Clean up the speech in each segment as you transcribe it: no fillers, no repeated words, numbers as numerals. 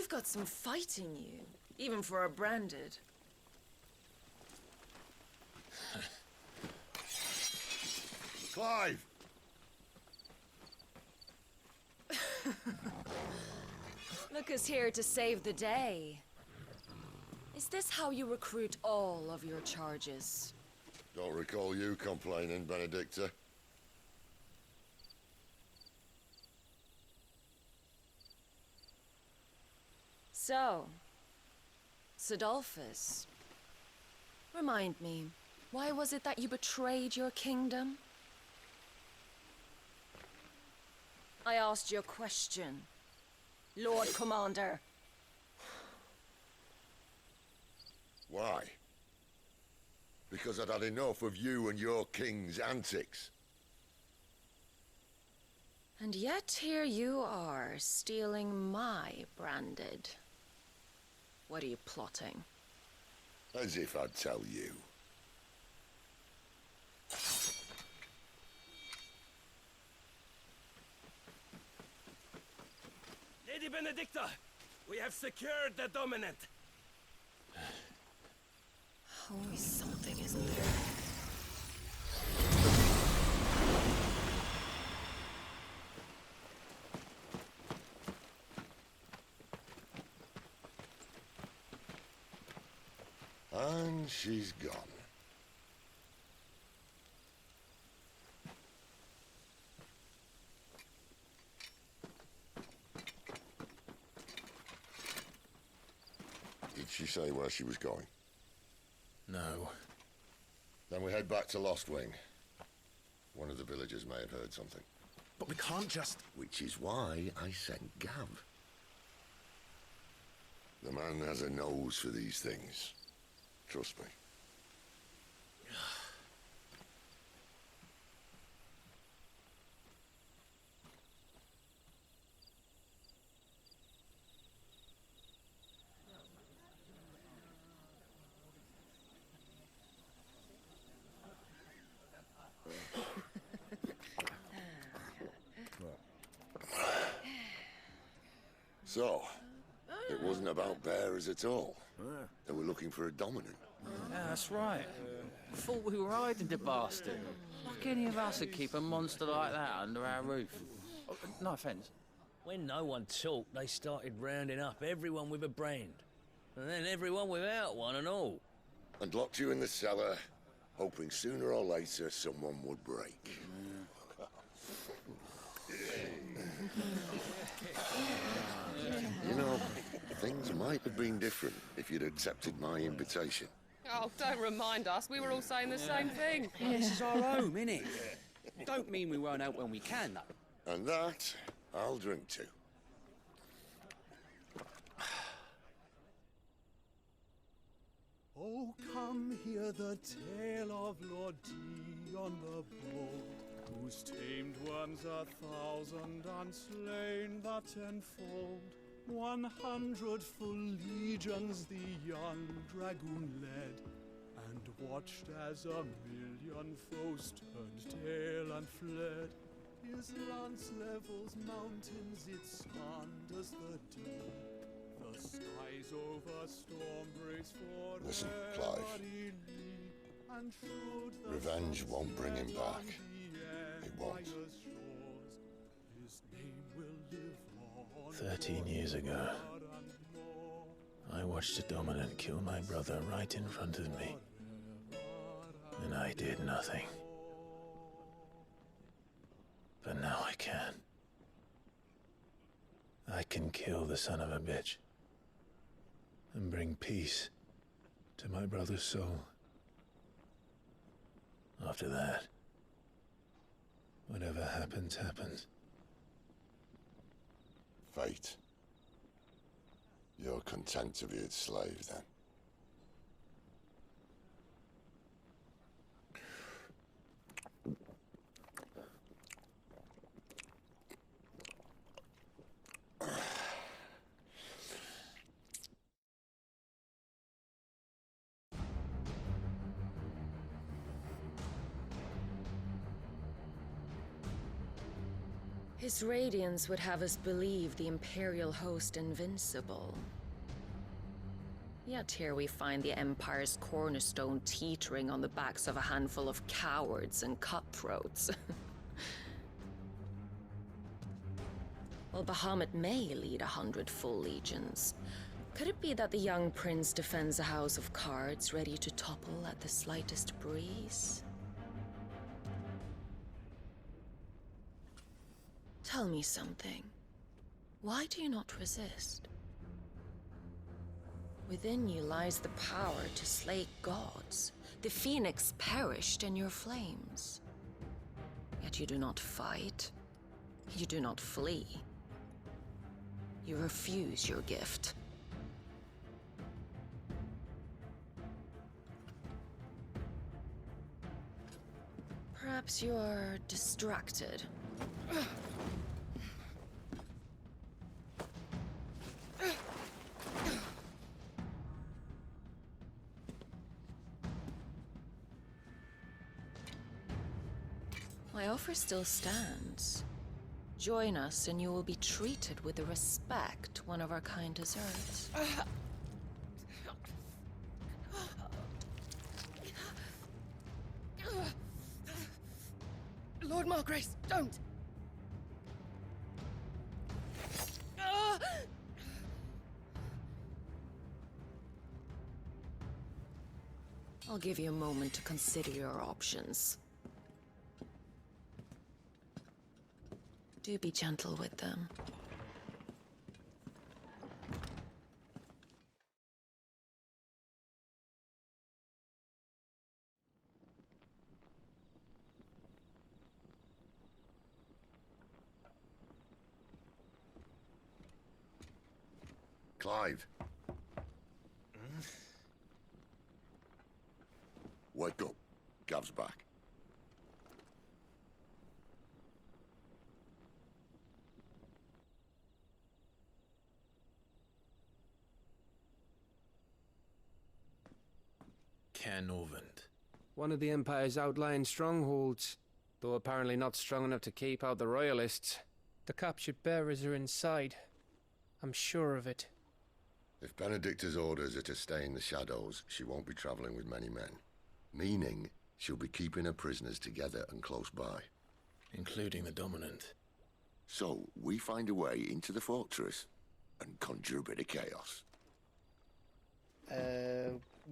You've got some fight in you, even for a branded. Clive! Look who's here to save the day. Is this how you recruit all of your charges? Don't recall you complaining, Benedicta. So, Sidolphus, remind me, why was it that you betrayed your kingdom? I asked you a question, Lord Commander. Why? Because I'd had enough of you and your king's antics. And yet here you are, stealing my branded. What are you plotting? As if I'd tell you. Lady Benedicta, we have secured the dominant. Always something, isn't there? And she's gone. Did she say where she was going? No. Then we head back to Lost Wing. One of the villagers may have heard something. But we can't just... Which is why I sent Gav. The man has a nose for these things. Trust me. So, it wasn't about bearers at all. They were looking for a dominant. Yeah, that's right. Thought we were hiding the bastard. Like any of us would keep a monster like that under our roof. Oh, no offence. When no one talked, they started rounding up everyone with a brand. And then everyone without one and all. And locked you in the cellar, hoping sooner or later someone would break. You know, things might have been different if you'd accepted my invitation. Oh, don't remind us. We were all saying the same thing. This is our home, innit? Don't mean we won't out when we can, though. And that, I'll drink to. Oh, come hear the tale of Lord Dion the Bold, whose tamed worms 1,000 and slain the tenfold. 100 full legions the young dragoon led, and watched as 1,000,000 foes turned tail and fled. His lance levels mountains, it slanders the deep. The skies over storm breaks for Listen, Clive. Revenge won't bring him back. It won't. 13 years ago, I watched a dominant kill my brother right in front of me. And I did nothing. But now I can. I can kill the son of a bitch. And bring peace to my brother's soul. After that, whatever happens, happens. Fate. You're content to be its slave, then? His radiance would have us believe the Imperial host invincible. Yet here we find the Empire's cornerstone teetering on the backs of a handful of cowards and cutthroats. While Bahamut may lead 100 full legions, could it be that the young prince defends a house of cards ready to topple at the slightest breeze? Tell me something. Why do you not resist? Within you lies the power to slay gods. The Phoenix perished in your flames. Yet you do not fight. You do not flee. You refuse your gift. Perhaps you are distracted. My offer still stands. Join us and you will be treated with the respect one of our kind deserves. Lord Margrace, don't! I'll give you a moment to consider your options. Do be gentle with them. Clive. Wake up. Gav's back. Canovant. One of the Empire's outlying strongholds, though apparently not strong enough to keep out the Royalists. The captured bearers are inside. I'm sure of it. If Benedicta's orders are to stay in the shadows, she won't be traveling with many men. Meaning, she'll be keeping her prisoners together and close by. Including the Dominant. So, we find a way into the fortress and conjure a bit of chaos.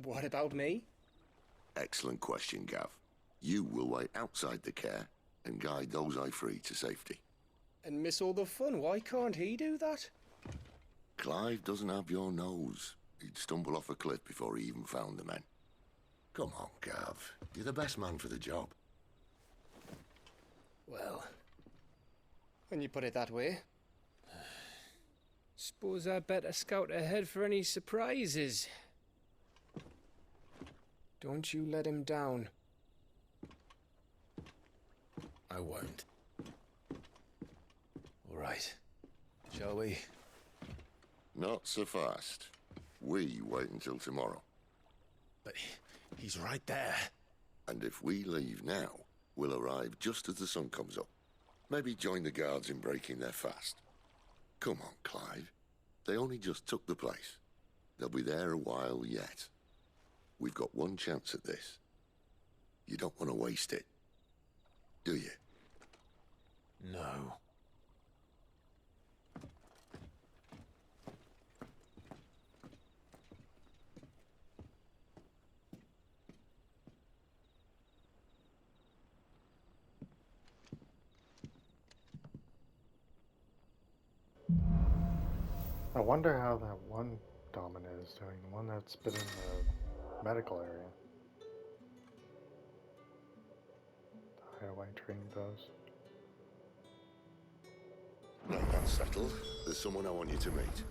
What about me? Excellent question, Gav. You will wait outside the care and guide those I free to safety. And miss all the fun. Why can't he do that? Clive doesn't have your nose. He'd stumble off a cliff before he even found the men. Come on, Gav. You're the best man for the job. Well, when you put it that way. Suppose I'd better scout ahead for any surprises. Don't you let him down. I won't. All right. Shall we? Not so fast. We wait until tomorrow. But he's right there. And if we leave now, we'll arrive just as the sun comes up. Maybe join the guards in breaking their fast. Come on, Clive. They only just took the place. They'll be there a while yet. We've got one chance at this. You don't want to waste it, do you? No. I wonder how that one dominant is doing, the one that's been in the medical area. The highway train does. No, that's settled. There's someone I want you to meet.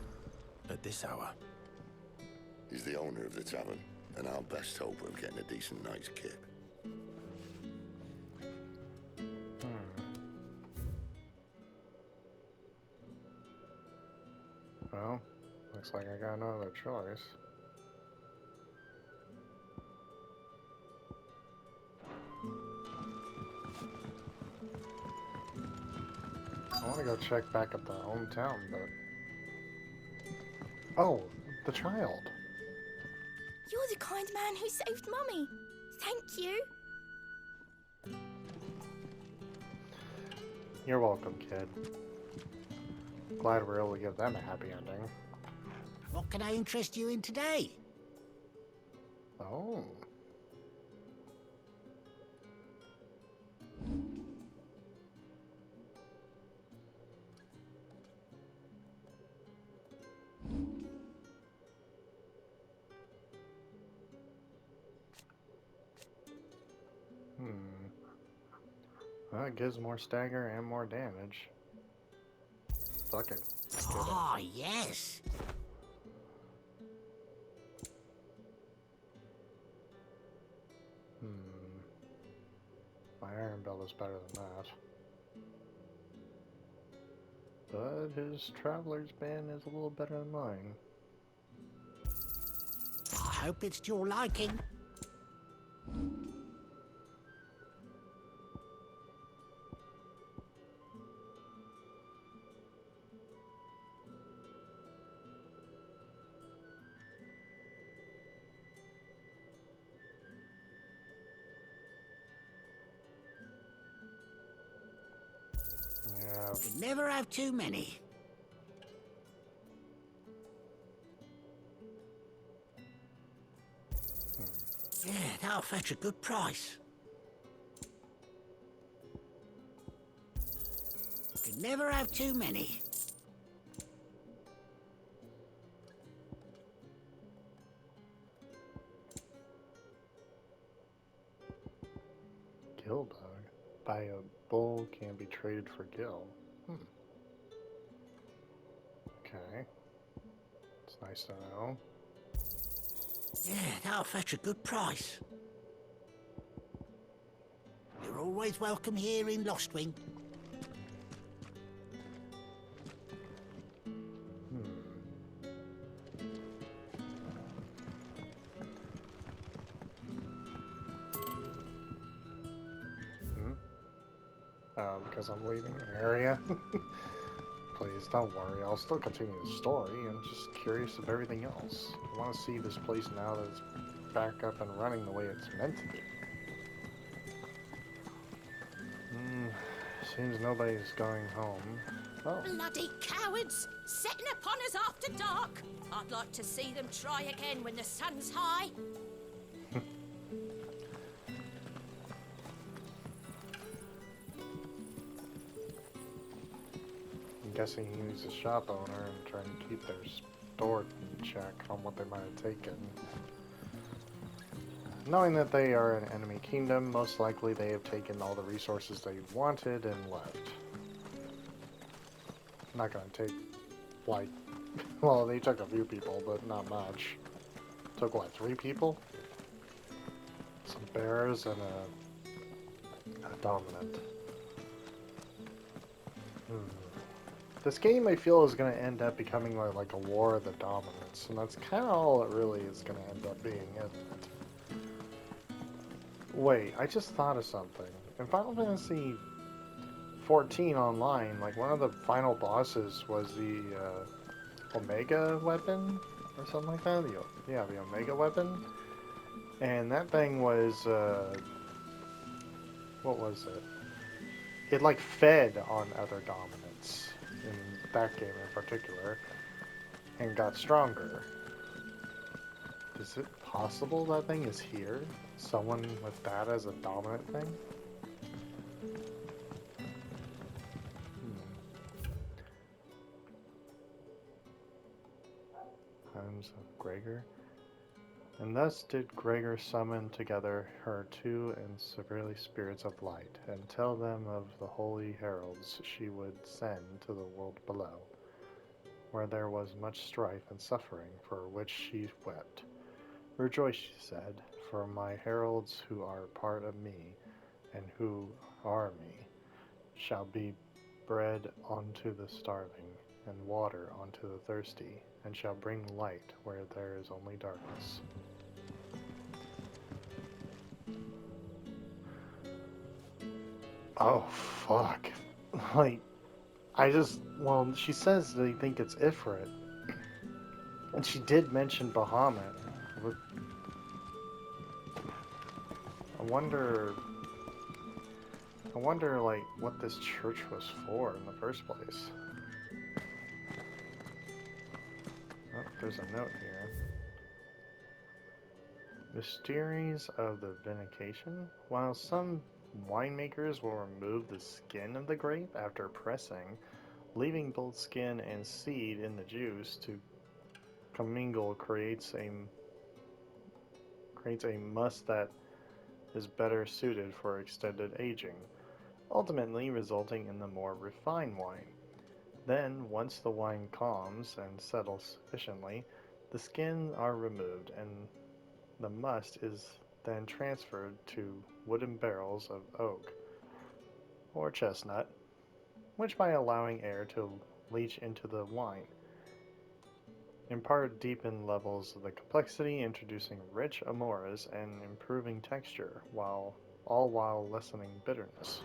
At this hour? He's the owner of the tavern, and our best hope of getting a decent night's kip. Well, looks like I got no other choice. I wonder gonna go check back at the hometown, but... Oh, the child. You're the kind man who saved Mummy. Thank you. You're welcome, kid. Glad we're able to give them a happy ending. What can I interest you in today? Oh. Well, it gives more stagger and more damage. Fuck it. Ah, yes. My iron belt is better than that. But his traveler's band is a little better than mine. I hope it's to your liking. Yeah. You never have too many. Yeah, that'll fetch a good price. You never have too many. Gill dog. Buy a bull can be traded for gill. Okay. It's nice to know. Yeah, that'll fetch a good price. You're always welcome here in Lostwing. Because I'm leaving the area. Please, don't worry. I'll still continue the story. I'm just curious of everything else. I want to see this place now that it's back up and running the way it's meant to be. Seems nobody's going home. Oh. Bloody cowards! Setting upon us after dark! I'd like to see them try again when the sun's high. I'm guessing he's a shop owner and trying to keep their store in check on what they might have taken. Knowing that they are an enemy kingdom, most likely they have taken all the resources they wanted and left. I'm not gonna take, like, well, they took a few people, but not much. Took, what, 3 people? Some bears and a dominant. This game, I feel, is going to end up becoming like a war of the dominants, and that's kind of all it really is going to end up being, isn't it? Wait, I just thought of something. In Final Fantasy 14 Online, like, one of the final bosses was the Omega weapon, or something like that? The Omega weapon. And that thing was, what was it? It, like, fed on other dominants. In that game in particular, and got stronger. Is it possible that thing is here? Someone with that as a dominant thing? Times of Gregor. And thus did Gregor summon together her 2 and severely spirits of light, and tell them of the holy heralds she would send to the world below, where there was much strife and suffering, for which she wept. Rejoice, she said, for my heralds who are part of me, and who are me, shall be bread unto the starving, and water unto the thirsty, and shall bring light where there is only darkness. Oh, fuck. Like, well, she says they think it's Ifrit. And she did mention Bahamut. I wonder, like, what this church was for in the first place. Oh, there's a note here. Mysteries of the Vindication. While some winemakers will remove the skin of the grape after pressing, leaving both skin and seed in the juice to commingle creates a must that is better suited for extended aging, ultimately resulting in the more refined wine. Then, once the wine calms and settles sufficiently, the skins are removed and the must is then transferred to wooden barrels of oak or chestnut, which by allowing air to leach into the wine, in part deepen levels of the complexity, introducing rich amoras and improving texture, all while lessening bitterness.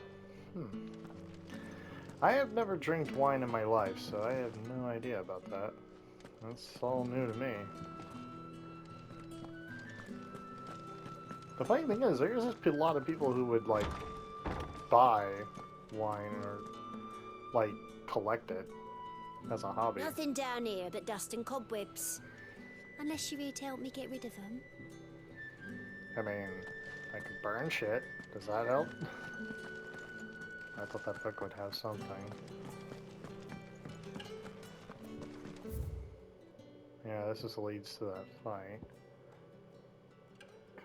I have never drank wine in my life, so I have no idea about that. That's all new to me. The funny thing is, there's just a lot of people who would, like, buy wine or, like, collect it as a hobby. Nothing down here but dust and cobwebs. Unless you're here to help me get rid of them. I mean, I could burn shit. Does that help? I thought that book would have something. Yeah, this just leads to that fight.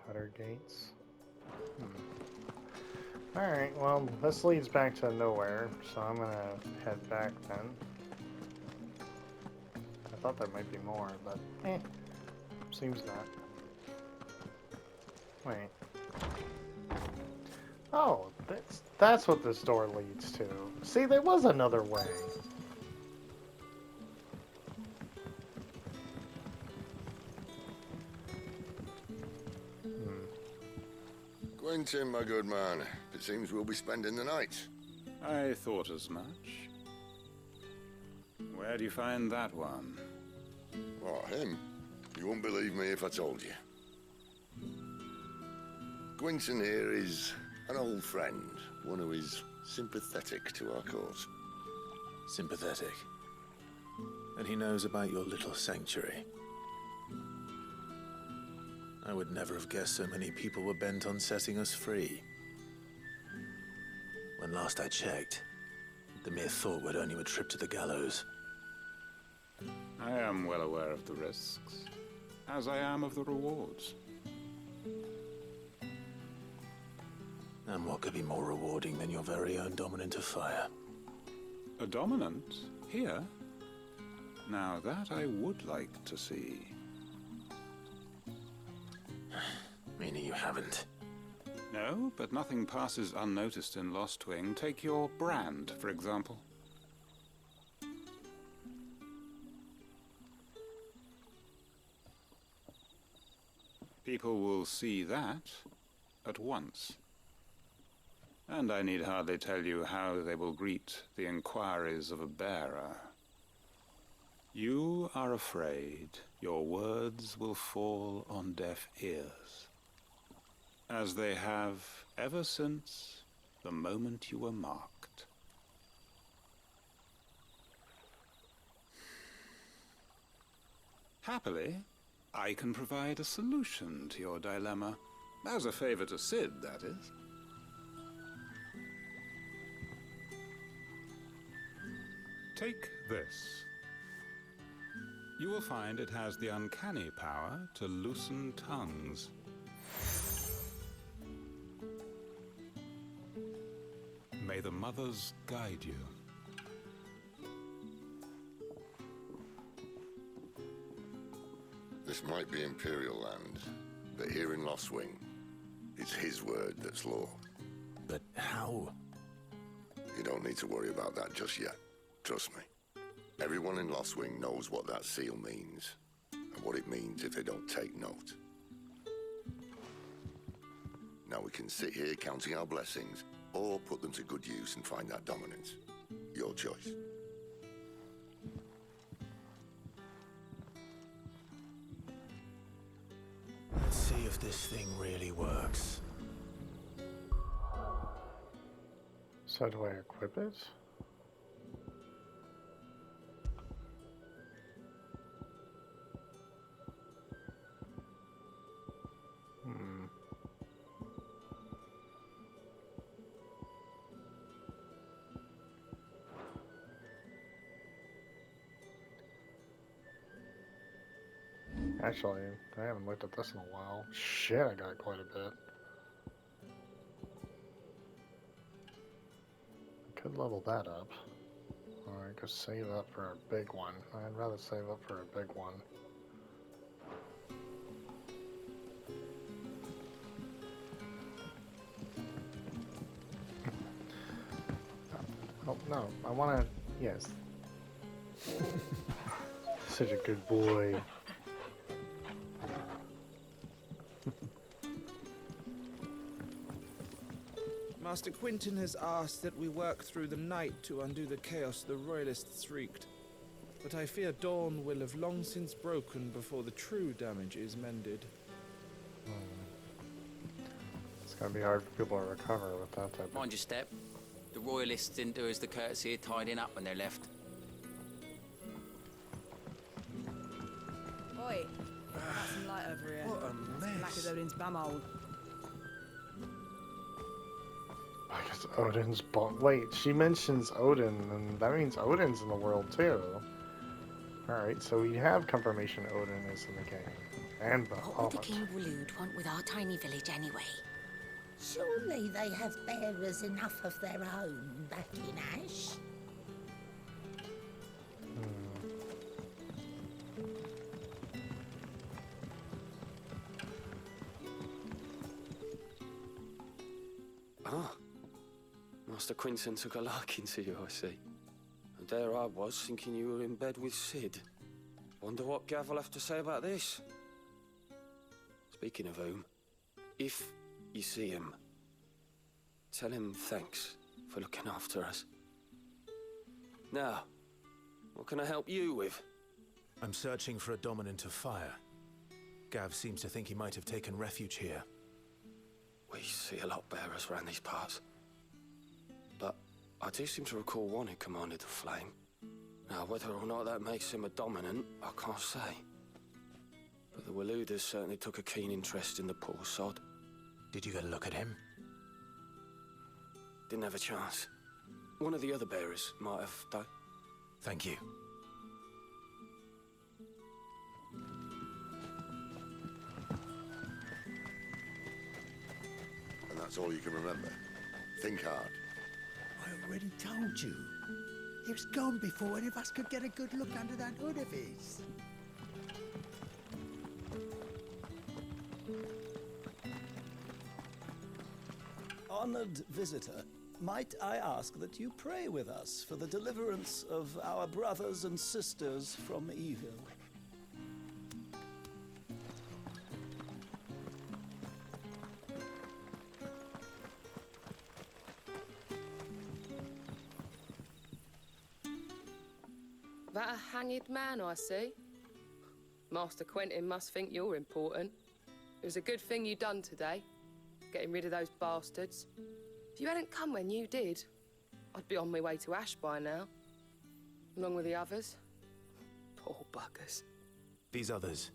Cutter gates. Alright, well, this leads back to nowhere, so I'm gonna head back then. I thought there might be more, but seems not. Wait. Oh, that's what this door leads to. See, there was another way. Quentin, my good man. It seems we'll be spending the night. I thought as much. Where do you find that one? Oh, him? You won't believe me if I told you. Quentin here is an old friend, one who is sympathetic to our cause. Sympathetic? And he knows about your little sanctuary. I would never have guessed so many people were bent on setting us free. When last I checked, the mere thought would earn you a trip to the gallows. I am well aware of the risks, as I am of the rewards. And what could be more rewarding than your very own dominant of fire? A dominant? Here? Now that I would like to see. Meaning you haven't? No, but nothing passes unnoticed in Lost Wing. Take your brand, for example. People will see that at once. And I need hardly tell you how they will greet the inquiries of a bearer. You are afraid your words will fall on deaf ears, as they have ever since the moment you were marked. Happily, I can provide a solution to your dilemma. As a favor to Sid, that is. Take this. You will find it has the uncanny power to loosen tongues. May the mothers guide you. This might be Imperial land, but here in Lost Wing, it's his word that's law. But how? You don't need to worry about that just yet. Trust me. Everyone in Lost Wing knows what that seal means, and what it means if they don't take note. Now we can sit here counting our blessings, or put them to good use and find that dominance. Your choice. if this thing really works. So do I equip it? Actually, I haven't looked at this in a while. Shit, I got quite a bit. I could level that up. Or I could save up for a big one. I'd rather save up for a big one. Oh, no, I want to... Yes. Such a good boy. Master Quinton has asked that we work through the night to undo the chaos the Royalists wreaked. But I fear dawn will have long since broken before the true damage is mended. It's gonna be hard for people to recover with that type of... Mind your step. The Royalists didn't do us the courtesy of tidying up when they left. Oi, got some light over here. What a mess. Black as Odin's bumhole. I guess Odin's bomb. Wait, she mentions Odin, and that means Odin's in the world too. Alright, so we have confirmation Odin is in the game. And the What would the King Waloed want with our tiny village anyway? Surely they have bearers enough of their own back in Ash. Ah, Master Quinton took a liking to you, I see. And there I was, thinking you were in bed with Sid. Wonder what Gav will have to say about this. Speaking of whom, if you see him, tell him thanks for looking after us. Now, what can I help you with? I'm searching for a dominant of fire. Gav seems to think he might have taken refuge here. We see a lot bearers around these parts. But I do seem to recall one who commanded the flame. Now, whether or not that makes him a dominant, I can't say. But the Walooders certainly took a keen interest in the poor sod. Did you get a look at him? Didn't have a chance. One of the other bearers might have, though. Thank you. And that's all you can remember. Think hard. I already told you. He was gone before any of us could get a good look under that hood of his. Honored visitor, might I ask that you pray with us for the deliverance of our brothers and sisters from evil? That a hanged man I see? Master Quentin must think you're important. It was a good thing you done today, getting rid of those bastards. If you hadn't come when you did, I'd be on my way to Ash by now, along with the others. Poor buggers. These others,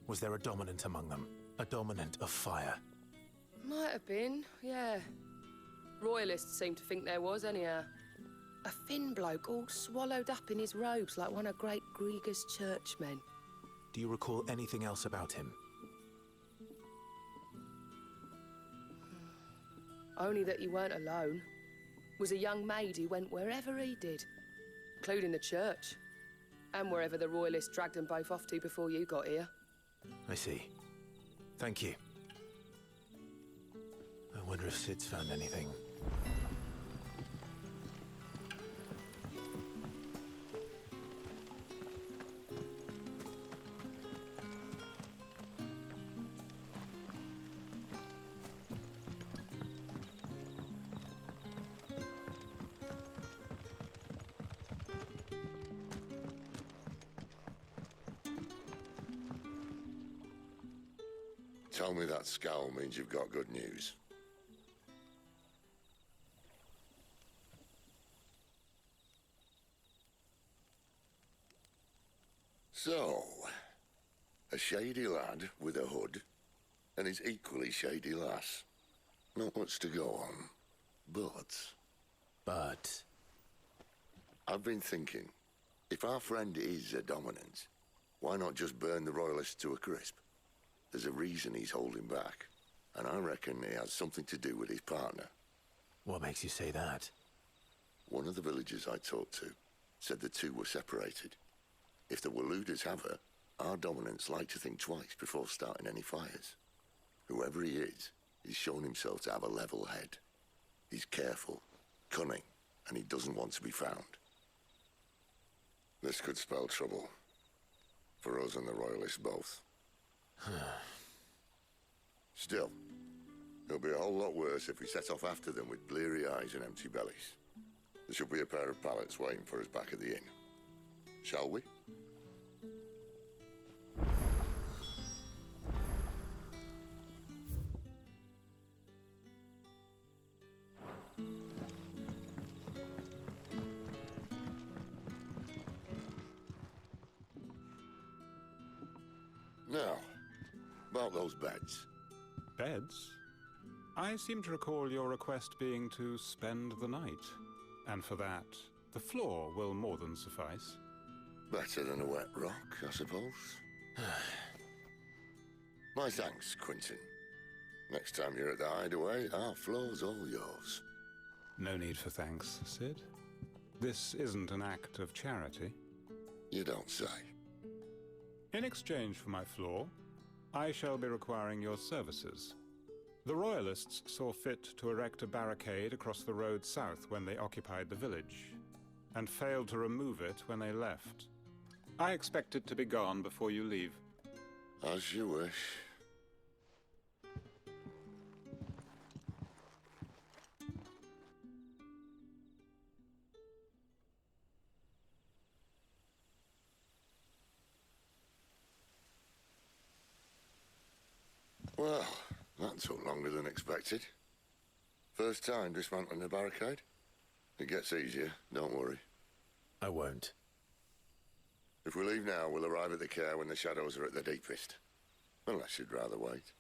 was there a dominant among them? A dominant of fire? Might have been, yeah. Royalists seem to think there was, anyhow. A thin bloke all swallowed up in his robes like one of Great Grieger's churchmen. Do you recall anything else about him? Only that he weren't alone. Was a young maid who went wherever he did, including the church, and wherever the Royalists dragged them both off to before you got here. I see. Thank you. I wonder if Sid's found anything. tell me that scowl means you've got good news. So, a shady lad with a hood, and his equally shady lass. Not much to go on, but... I've been thinking, if our friend is a dominant, why not just burn the Royalists to a crisp? There's a reason he's holding back, and I reckon he has something to do with his partner. What makes you say that? One of the villagers I talked to said the two were separated. If the Waluders have her, our dominants like to think twice before starting any fires. Whoever he is, he's shown himself to have a level head. He's careful, cunning, and he doesn't want to be found. This could spell trouble. For us and the Royalists both. Still, it'll be a whole lot worse if we set off after them with bleary eyes and empty bellies. There should be a pair of pallets waiting for us back at the inn. Shall we? Now, about those beds. Beds? I seem to recall your request being to spend the night. And for that, the floor will more than suffice. Better than a wet rock, I suppose. My thanks, Quentin. Next time you're at the hideaway, our floor's all yours. No need for thanks, Sid. This isn't an act of charity. You don't say. In exchange for my floor, I shall be requiring your services. The Royalists saw fit to erect a barricade across the road south when they occupied the village, and failed to remove it when they left. I expect it to be gone before you leave. As you wish. Well, that took longer than expected. First time dismantling a barricade? It gets easier, don't worry. I won't. If we leave now, we'll arrive at the care when the shadows are at their deepest. Unless you'd rather wait.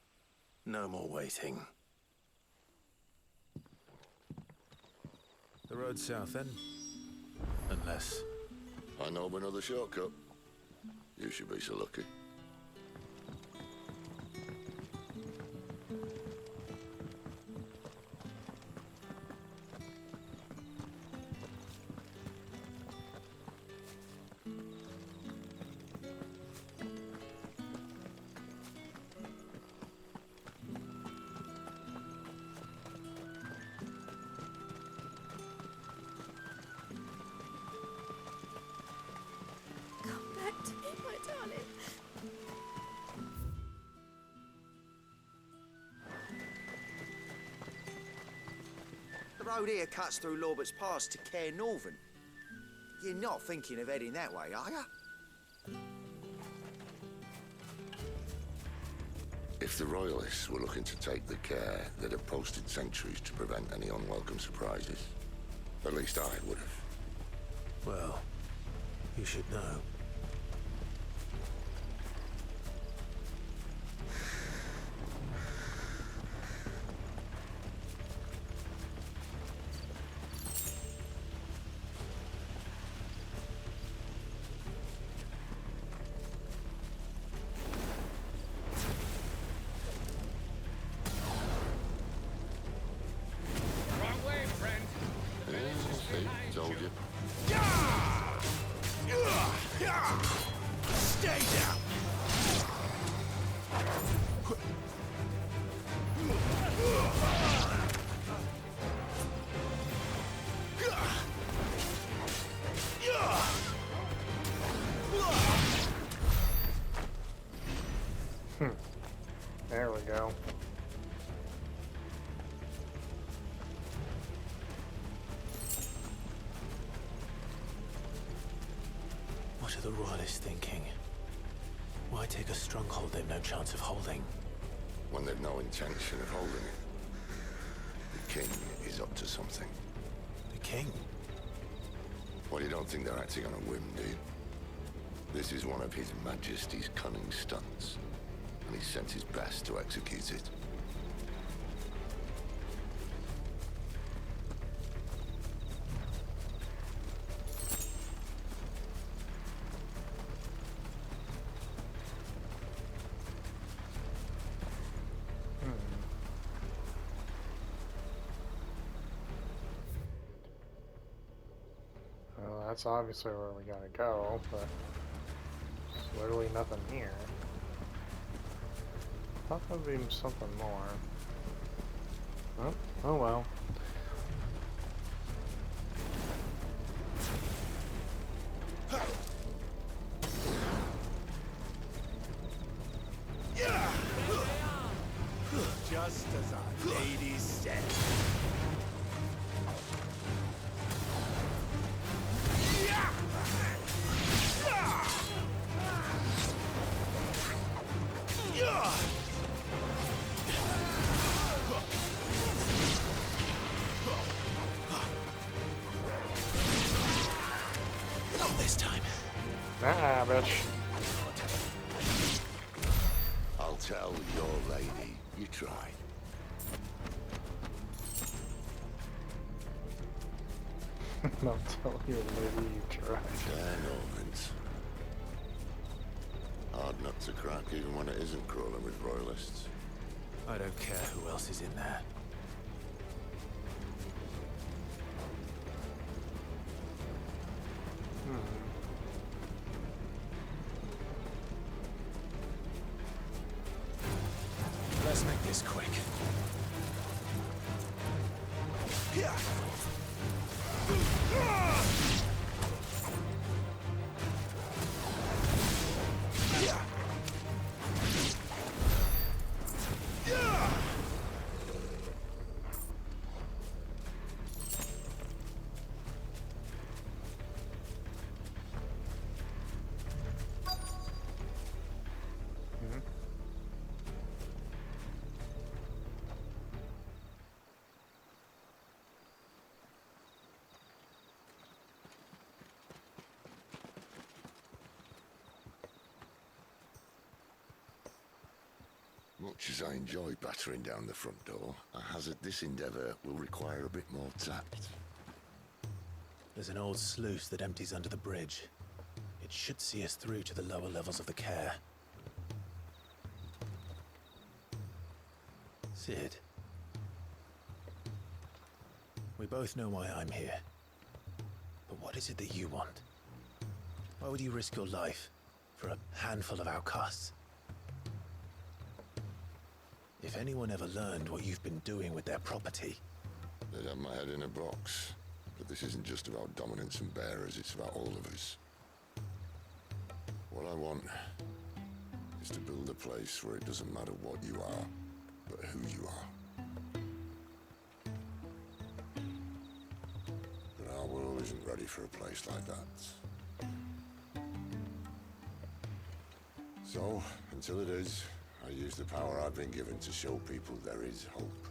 No more waiting. The road south, then? Unless... I know of another shortcut. You should be so lucky. The road here cuts through Lorbert's Pass to Care Northern. You're not thinking of heading that way, are you? If the Royalists were looking to take the care, they'd have posted sentries to prevent any unwelcome surprises. At least I would have. Well, you should know. Told you. Stay down! There we go. What are the Royalists thinking? Why take a stronghold they've no chance of holding? when they've no intention of holding it. The king is up to something. The king? Well, you don't think they're acting on a whim, do you? This is one of His Majesty's cunning stunts, and he sent his best to execute it. Well, that's obviously where we gotta go, but there's literally nothing here. I thought there'd be something more. Oh, oh well. Just as our lady said. Not this time. Nah, bitch. I'll tell your lady you tried. I'll tell you maybe you tried. Fair Normans. Hard nut to crack even when it isn't crawling with royalists. I don't care who else is in there. Let's make this quick. Much as I enjoy battering down the front door, I hazard this endeavour will require a bit more tact. There's an old sluice that empties under the bridge. It should see us through to the lower levels of the care. Sid. We both know why I'm here. But what is it that you want? Why would you risk your life for a handful of outcasts? If anyone ever learned what you've been doing with their property... They'd have my head in a box. But this isn't just about dominance and bearers, it's about all of us. What I want is to build a place where it doesn't matter what you are, but who you are. But our world isn't ready for a place like that. So, until it is, I use the power I've been given to show people there is hope.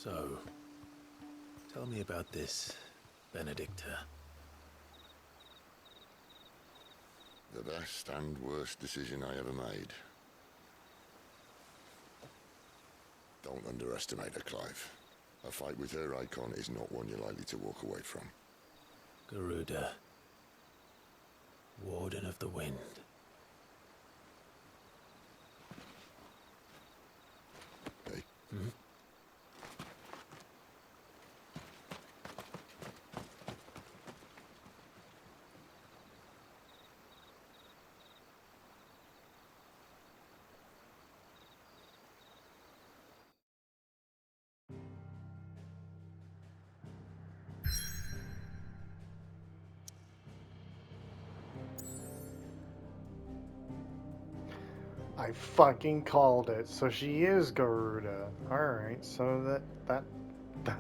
So, tell me about this, Benedicta. The best and worst decision I ever made. Don't underestimate her, Clive. A fight with her icon is not one you're likely to walk away from. Garuda, Warden of the Wind. Hey? Hmm? I fucking called it. So she is Garuda. Alright, so that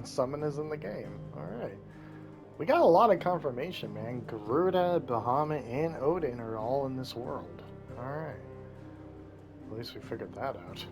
summon is in the game. Alright. We got a lot of confirmation, man. Garuda, Bahamut, and Odin are all in this world. Alright. At least we figured that out.